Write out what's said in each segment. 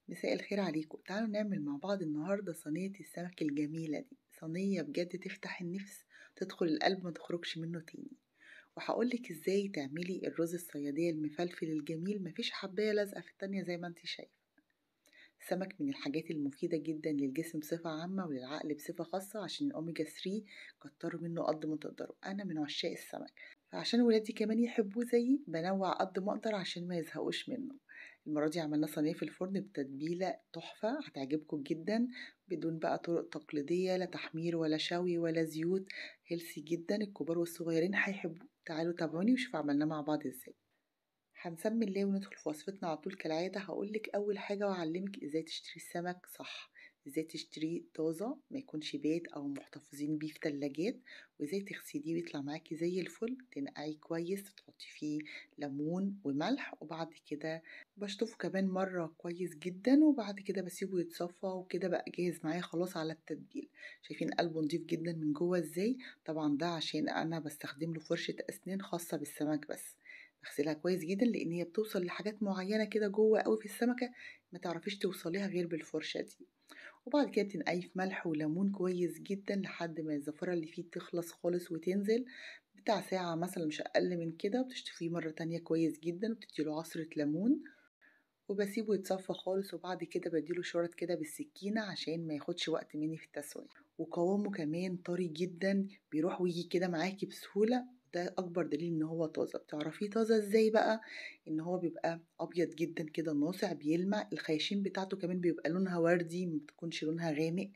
مساء الخير عليكم. تعالوا نعمل مع بعض النهاردة صينية السمك الجميلة دي، صينية بجد تفتح النفس، تدخل القلب ما تخرجش منه تاني. وهقولك ازاي تعملي الرز الصيادية المفلفل الجميل، مفيش حباية لازقة في التانية زي ما انت شايفة. السمك من الحاجات المفيدة جدا للجسم بصفة عامة وللعقل بصفة خاصة، عشان الأوميجا 3 كتروا منه قد ما تقدروا. أنا من عشاق السمك، فعشان ولادي كمان يحبوه زيي بنوع قد ما أقدر عشان ما يزهقوش منه. المرة دي عملنا صينية في الفرن بتتبيلة تحفة هتعجبكم جدا، بدون بقى طرق تقليدية، لا تحمير ولا شوي ولا زيوت. هيلسي جدا، الكبار والصغيرين هيحبوه. تعالوا تابعوني وشوفوا عملناه مع بعض ازاي. هنسمي الله وندخل في وصفتنا على طول. كالعادة هقولك أول حاجة وأعلمك إزاي تشتري السمك صح، إزاي تشتريه طازة ما يكونش بيت أو محتفظين بيه في تلاجات، وإزاي تغسليه ويطلع معاكي زي الفل. تنقعيه كويس، تحطي فيه ليمون وملح، وبعد كده بشطفه كمان مرة كويس جدا، وبعد كده بسيبه يتصفى، وكده بقى جاهز معايا خلاص على التتبيل. شايفين قلبه نضيف جدا من جوه ازاي؟ طبعا ده عشان أنا بستخدم له فرشة أسنان خاصة بالسمك بس. بغسلها كويس جدا لان هي بتوصل لحاجات معينه كده جوه قوي في السمكه، ما تعرفيش توصليها غير بالفرشه دي. وبعد كده بتنقعيه في ملح وليمون كويس جدا لحد ما الزفره اللي فيه تخلص خالص وتنزل. بتاع ساعه مثلا مش اقل من كده، وبتشطفيه مره تانية كويس جدا وبتديله عصره ليمون، وبسيبه يتصفى خالص. وبعد كده بديله شرط كده بالسكينه عشان ما ياخدش وقت مني في التسويه. وقوامه كمان طري جدا، بيروح ويجي كده معاكي بسهولة. ده أكبر دليل إن هو طازة. بتعرفيه طازة إزاي بقى؟ إن هو بيبقى أبيض جدا كده ناصع بيلمع، الخياشيم بتاعته كمان بيبقى لونها وردي، ما بتكونش لونها غامق.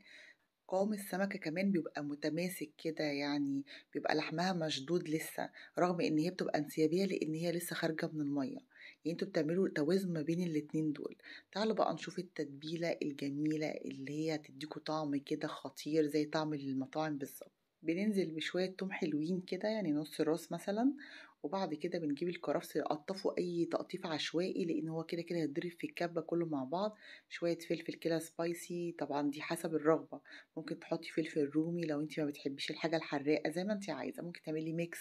قوام السمكة كمان بيبقى متماسك كده، يعني بيبقى لحمها مشدود لسه، رغم ان هي بتبقى انسيابية لان هي لسه خارجة من المية. يعني انتوا بتعملوا توازن ما بين الاتنين دول. تعالوا بقى نشوف التتبيلة الجميلة اللي هي تديكوا طعم كده خطير زي طعم المطاعم بالظبط. بننزل بشوية توم حلوين كده، يعني نص راس مثلا. وبعد كده بنجيب الكرفس، نقطفه اي تقطيف عشوائي لان هو كده كده هيتضرب في الكبة كله مع بعض. شوية فلفل كده سبايسي، طبعا دي حسب الرغبة. ممكن تحطي فلفل رومي لو انت ما بتحبيش الحاجة الحراقة، زي ما انت عايزة ممكن تعملي ميكس.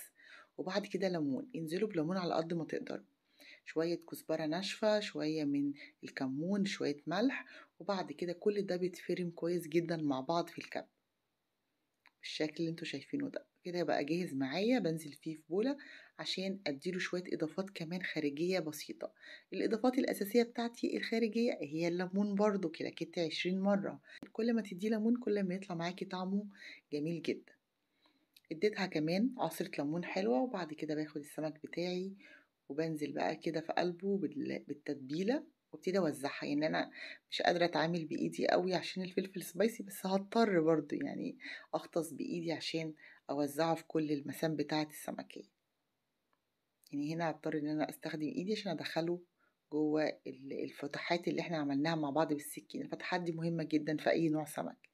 وبعد كده ليمون، انزلوا بليمون على قد ما تقدروا. شوية كزبرة ناشفة، شوية من الكمون، شوية ملح. وبعد كده كل ده بيتفرم كويس جدا مع بعض في الكب بالشكل اللي انتوا شايفينه ده. كده بقى جاهز معايا، بنزل فيه في بولة عشان اديله شوية اضافات كمان خارجية بسيطة. الاضافات الاساسية بتاعتي الخارجية هي الليمون، برضو كده كنت 20 مرة. كل ما تدي ليمون كل ما يطلع معاكي طعمه جميل جدا. اديتها كمان عصرة ليمون حلوة. وبعد كده باخد السمك بتاعي وبنزل بقى كده في قلبه بالتتبيلة، وابتدي اوزعها. يعني انا مش قادرة اتعامل بايدي قوي عشان الفلفل سبايسي، بس هضطر برضو يعني اغطس بايدي عشان اوزعه في كل المسام بتاعة السمكية. يعني هنا هضطر ان انا استخدم ايدي عشان ادخله جوه الفتحات اللي احنا عملناها مع بعض بالسكين. الفتحات دي مهمة جدا في اي نوع سمك،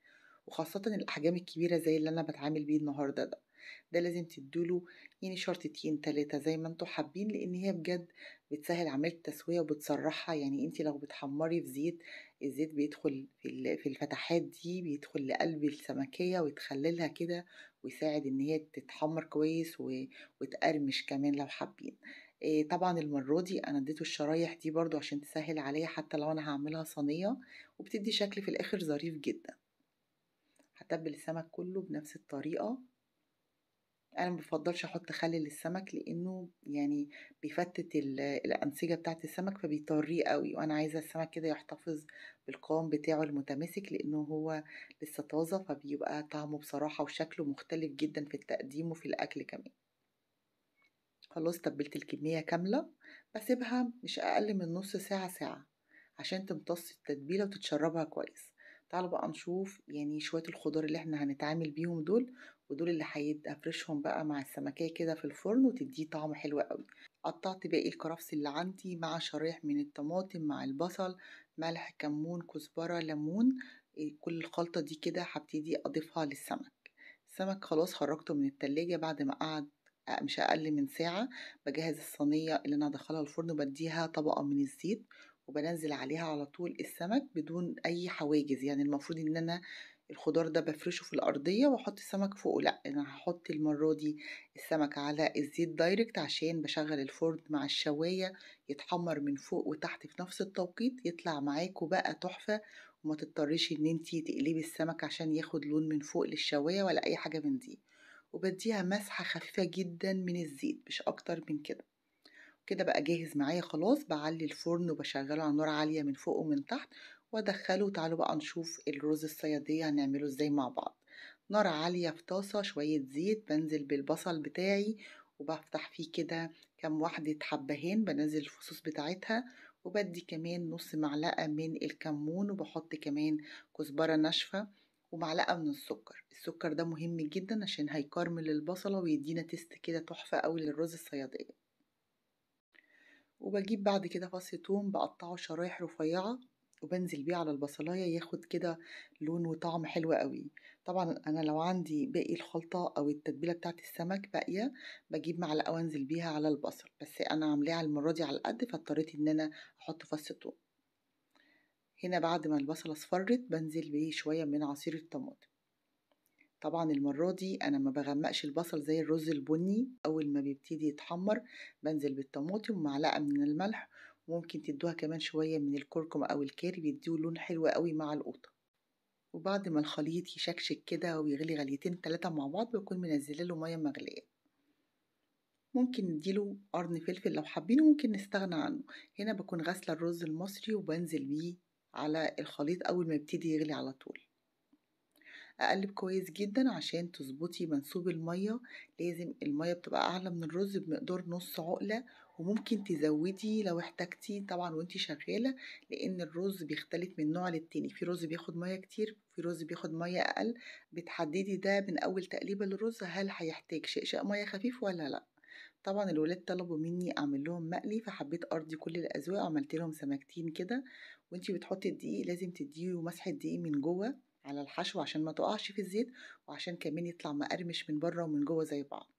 وخاصة الأحجام الكبيرة زي اللي أنا بتعامل بيه النهاردة ده لازم تدوله يعني شرطتين 3 زي ما انتوا حابين، لأن هي بجد بتسهل عملية التسوية وبتسرحها. يعني انتي لو بتحمري في زيت، الزيت بيدخل في الفتحات دي، بيدخل لقلب السمكية ويتخللها كده، ويساعد ان هي تتحمر كويس وتقرمش كمان لو حابين. إيه طبعا المرة دي انا اديته الشرايح دي برضو عشان تسهل عليا، حتى لو انا هعملها صينية، وبتدي شكل في الاخر ظريف جدا. هتبل السمك كله بنفس الطريقة. انا مبفضلش احط خل للسمك لانه يعني بيفتت الانسجة بتاعت السمك فبيطريه قوي، وانا عايزة السمك كده يحتفظ بالقوام بتاعه المتماسك لانه هو لسه طازة، فبيبقى طعمه بصراحة وشكله مختلف جدا في التقديم وفي الاكل كمان. خلاص تبلت الكمية كاملة، بسيبها مش أقل من نص ساعة ساعة عشان تمتص التتبيلة وتتشربها كويس. تعالوا بقى نشوف يعني شوية الخضار اللي احنا هنتعامل بيهم دول، ودول اللي هفرشهم بقى مع السمكية كده في الفرن وتديه طعم حلو قوي. قطعت باقي الكرفس اللي عندي مع شرايح من الطماطم مع البصل، ملح كمون كزبرة ليمون. كل الخلطة دي كده هبتدي أضيفها للسمك. السمك خلاص خرجته من التلاجة بعد ما قعد مش أقل من ساعة. بجهز الصينية اللي أنا هدخلها الفرن، بديها طبقة من الزيت، وبنزل عليها على طول السمك بدون أي حواجز. يعني المفروض إن أنا الخضار ده بافرشه في الأرضية وأحط السمك فوقه، لأ أنا هاحط المرة دي السمك على الزيت دايركت عشان باشغّل الفرن مع الشواية يتحمّر من فوق وتحت في نفس التوقيت، يطلع معاكم بقى تحفة، وما تضطريش إن أنتِ تقلبي السمك عشان ياخد لون من فوق للشواية ولا أي حاجة من دي، وبادّيها مسحة خفيفة جدًا من الزيت مش أكتر من كده. كده بقى جاهز معايا خلاص، باعلّي الفرن وباشغّله على نار عالية من فوق ومن تحت وأدخّله، وتعالوا بقى نشوف الرز الصيادية هنعمله إزاي مع بعض. نار عالية في طاسة، شوية زيت، بانزل بالبصل بتاعي وبافتح فيه كده كام واحدة حبّهان، بانزّل الفصوص بتاعتها وبادّي كمان نُص معلقة من الكمون وباحط كمان كزبرة ناشفة ومعلقة من السكر. السكر ده مهم جدًا عشان هيكرمل البصلة ويدّينا taste كده تحفة أوي للرز الصيادية. وباجيب بعد كده فص توم باقطّعه شرايح رفيّعة وبانزل بيه على البصلاية ياخد كده لون وطعم حلو أوي. طبعًا أنا لو عندي باقي الخلطة أو التتبيلة بتاعة السمك باقية، باجيب معلقة وانزل بيها على البصل، بس أنا عاملاها المرّة دي على القد فاضطريت إن أنا أحط فص توم. هنا بعد ما البصلة اصفرِّت بانزل بشوية من عصير الطماطم. طبعًا المرّة دي أنا ما باغمّقش البصل زي الرز البني، أول ما بيبتدي يتحمّر بانزل بالطماطم ومعلقة من الملح، وممكن تدّوها كمان شوية من الكركم أو الكاري بيدّوا لون حلو أوي مع القوطة. وبعد ما الخليط يشكشك كده ويغلي غليتين 3 مع بعض باكون منزّلة له مَيّة مغلية. ممكن ندّي له قرن فلفل لو حابين وممكن نستغنى عنه. هنا باكون غاسلة الرز المصري وبانزل بيه على الخليط أول ما يبتدي يغلي على طول. أقلب كويس جدًا عشان تضبطي منسوب المَيّة، لازم المَيّة بتبقى أعلى من الرز بمقدار نُص عُقلة، وممكن تزوّدي لو احتجتِ طبعًا وأنتِ شغّالة، لإن الرز بيختلف من نوع للتاني، في رز بياخد مَيّة كتير، في رز بياخد مَيّة أقل، بتحددي ده من أول تقليبة للرز هل هيحتاج شقشاق مَيّة خفيف والّا لأ. طبعًا الولاد طلبوا منّي أعمل لهم مقلي، فحبيت أرضي كل الأذواق وعملت لهم سمكتين كده، وأنتِ بتحطي الدقيق لازم تدّي له مسحة دقيق من جوّه على الحشو عشان ما تقعش في الزيت، وعشان كمان يطلع مقرمش من برّه ومن جوّه زي بعض.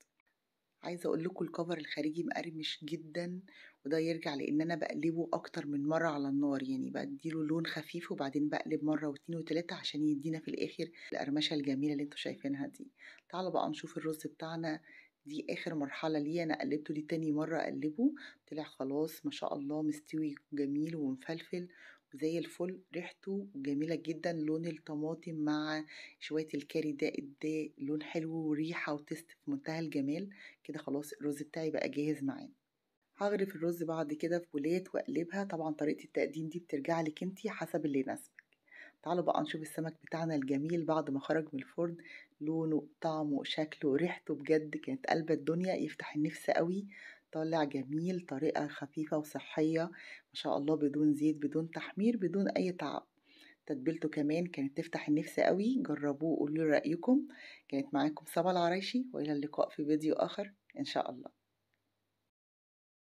عايزة أقول لكم الcover الخارجي مقرمش جدًا، وده يرجع لإن أنا باقلبه أكتر من مرّة على النار، يعني بادّي له لون خفيف وبعدين باقلب مرّة و2 و3 عشان يدّينا في الآخر القرمشة الجميلة اللي أنتم شايفينها دي. تعالوا بقى نشوف الرز بتاعنا، دي آخر مرحلة ليه، أنا قلّبته دي تاني مرّة أقلّبه، طلع خلاص ما شاء الله مستوي جميل ومفلفل وزي الفل، ريحته جميلة جدًا، لون الطماطم مع شوية الكاري ده إدّاه لون حلو وريحة وtaste في منتهى الجمال. كده خلاص الرز بتاعي بقى جاهز معانا. هاغرف الرز بعد كده في بولات واقلبها، طبعًا طريقة التقديم دي بترجع لِك أنتِ حسب اللي يناسبِك. تعالوا بقى نشوف السمك بتاعنا الجميل بعد ما خرج من الفرن، لونه، طعمه، شكله، ريحته بجد كانت قالبة الدنيا، يفتح النفس أوي، طالع جميل، طريقة خفيفة وصحية، ما شاء الله بدون زيت، بدون تحمير، بدون أي تعب. تتبيلته كمان كانت تفتح النفس أوي، جربوه وقولوا لي رأيكم. كانت معاكم صبا العرايشي، وإلى اللقاء في فيديو آخر إن شاء الله.